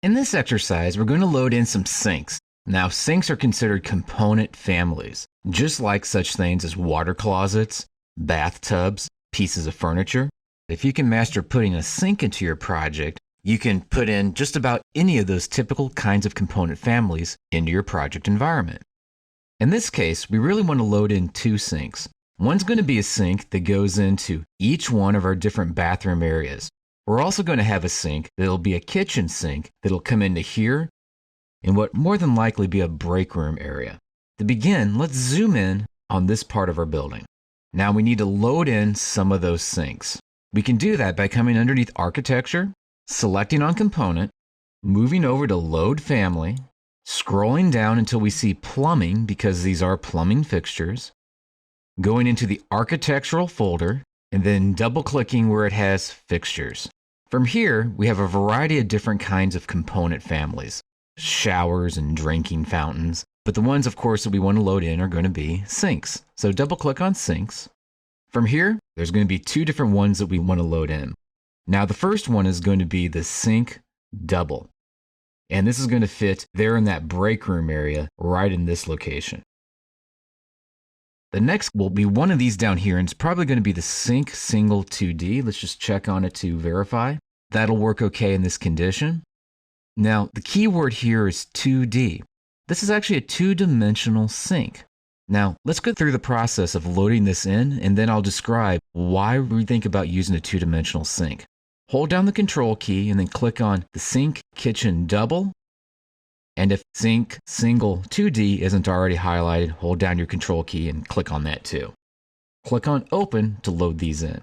In this exercise, we're going to load in some sinks. Now, sinks are considered component families, just like such things as water closets, bathtubs, pieces of furniture. If you can master putting a sink into your project, you can put in just about any of those typical kinds of component families into your project environment. In this case, we really want to load in two sinks. One's going to be a sink that goes into each one of our different bathroom areas. We're also going to have a sink that'll be a kitchen sink that'll come into here in what more than likely be a break room area. To begin, let's zoom in on this part of our building. Now we need to load in some of those sinks. We can do that by coming underneath Architecture, selecting on Component, moving over to Load Family, scrolling down until we see Plumbing because these are plumbing fixtures, going into the Architectural folder, and then double-clicking where it has Fixtures. From here, we have a variety of different kinds of component families, showers and drinking fountains, but the ones, of course, that we want to load in are going to be sinks. So double-click on Sinks. From here, there's going to be two different ones that we want to load in. Now, the first one is going to be the sink double, and this is going to fit there in that break room area right in this location. The next will be one of these down here, and it's probably going to be the sink single 2D. Let's just check on it to verify. That'll work okay in this condition. Now, the key word here is 2D. This is actually a two-dimensional sink. Now, let's go through the process of loading this in, and then I'll describe why we think about using a two-dimensional sink. Hold down the Control key and then click on the Sink Kitchen Double. And if Sink Single 2D isn't already highlighted, hold down your Control key and click on that too. Click on Open to load these in.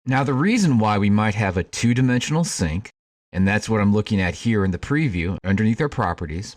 Now, the reason why we might have a two-dimensional sink, and that's what I'm looking at here in the preview underneath our properties,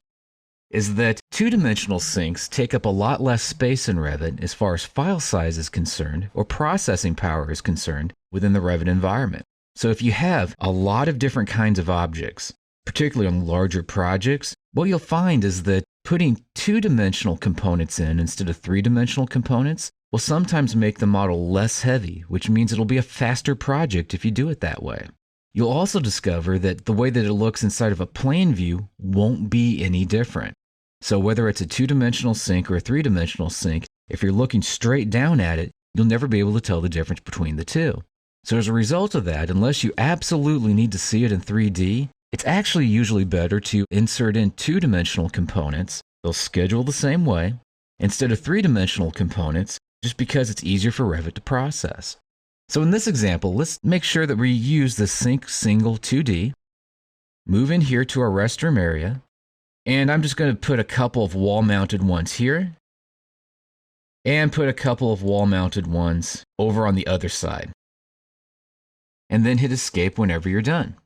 is that two-dimensional sinks take up a lot less space in Revit as far as file size is concerned or processing power is concerned within the Revit environment. So if you have a lot of different kinds of objects, particularly on larger projects, what you'll find is that putting two-dimensional components in instead of three-dimensional components will sometimes make the model less heavy, which means it'll be a faster project if you do it that way. You'll also discover that the way that it looks inside of a plan view won't be any different. So whether it's a two-dimensional sink or a three-dimensional sink, if you're looking straight down at it, you'll never be able to tell the difference between the two. So as a result of that, unless you absolutely need to see it in 3D, it's actually usually better to insert in two-dimensional components. They'll schedule the same way instead of three-dimensional components just because it's easier for Revit to process. So in this example, let's make sure that we use the Sink Single 2D, move in here to our restroom area, and I'm just going to put a couple of wall-mounted ones here and put a couple of wall-mounted ones over on the other side. And then hit Escape whenever you're done.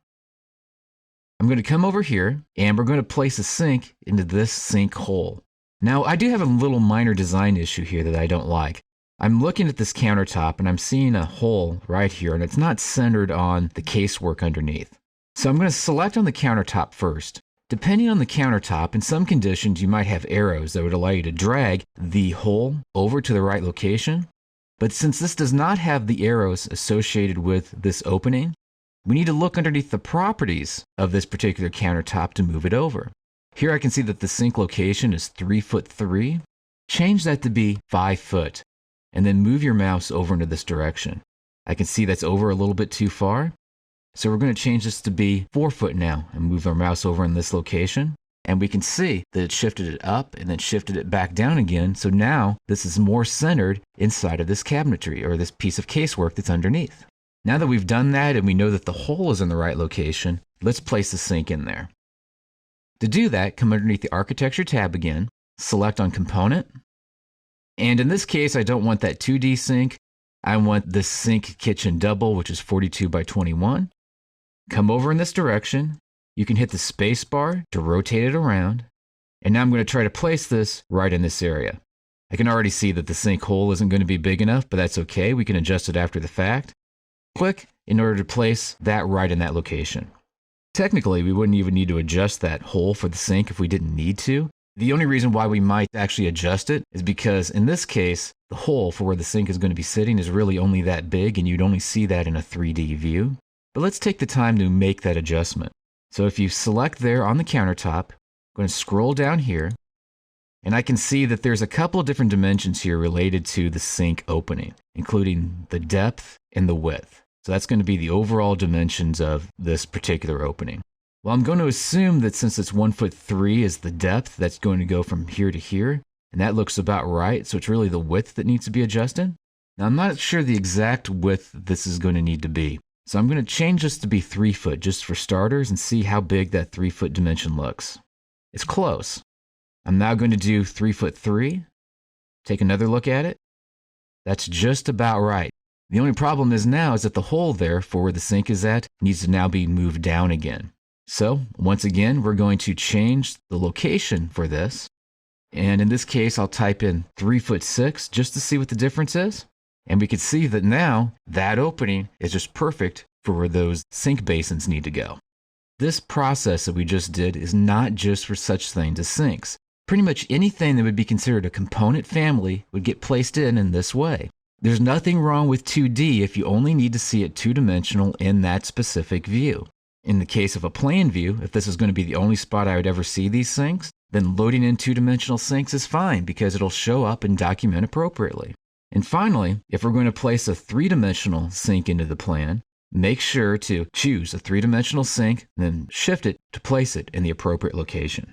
I'm going to come over here and we're going to place a sink into this sink hole. Now, I do have a little minor design issue here that I don't like. I'm looking at this countertop and I'm seeing a hole right here and it's not centered on the casework underneath. So I'm going to select on the countertop first. Depending on the countertop, in some conditions you might have arrows that would allow you to drag the hole over to the right location. But since this does not have the arrows associated with this opening, we need to look underneath the properties of this particular countertop to move it over. Here I can see that the sink location is 3'3". Change that to be 5 foot, and then move your mouse over into this direction. I can see that's over a little bit too far, so we're going to change this to be 4 foot now and move our mouse over in this location. And we can see that it shifted it up and then shifted it back down again. So now this is more centered inside of this cabinetry or this piece of casework that's underneath. Now that we've done that and we know that the hole is in the right location, let's place the sink in there. To do that, come underneath the Architecture tab again, select on Component. And in this case, I don't want that 2D sink. I want the Sink Kitchen Double, which is 42 by 21. Come over in this direction. You can hit the space bar to rotate it around. And now I'm going to try to place this right in this area. I can already see that the sink hole isn't going to be big enough, but that's okay. We can adjust it after the fact. Click in order to place that right in that location. Technically, we wouldn't even need to adjust that hole for the sink if we didn't need to. The only reason why we might actually adjust it is because in this case, the hole for where the sink is going to be sitting is really only that big and you'd only see that in a 3D view. But let's take the time to make that adjustment. So if you select there on the countertop, I'm going to scroll down here, and I can see that there's a couple of different dimensions here related to the sink opening, including the depth and the width. So that's going to be the overall dimensions of this particular opening. Well, I'm going to assume that since it's 1'3" is the depth, that's going to go from here to here, and that looks about right. So it's really the width that needs to be adjusted. Now, I'm not sure the exact width this is going to need to be. So I'm going to change this to be 3 foot just for starters and see how big that 3 foot dimension looks. It's close. I'm now going to do 3'3". Take another look at it. That's just about right. The only problem is now is that the hole there for where the sink is at needs to now be moved down again. So once again, we're going to change the location for this. And in this case, I'll type in 3'6" just to see what the difference is. And we can see that now that opening is just perfect for where those sink basins need to go. This process that we just did is not just for such things as sinks. Pretty much anything that would be considered a component family would get placed in this way. There's nothing wrong with 2D if you only need to see it two-dimensional in that specific view. In the case of a plan view, if this is going to be the only spot I would ever see these sinks, then loading in two-dimensional sinks is fine because it'll show up and document appropriately. And finally, if we're going to place a three-dimensional sink into the plan, make sure to choose a three-dimensional sink, then shift it to place it in the appropriate location.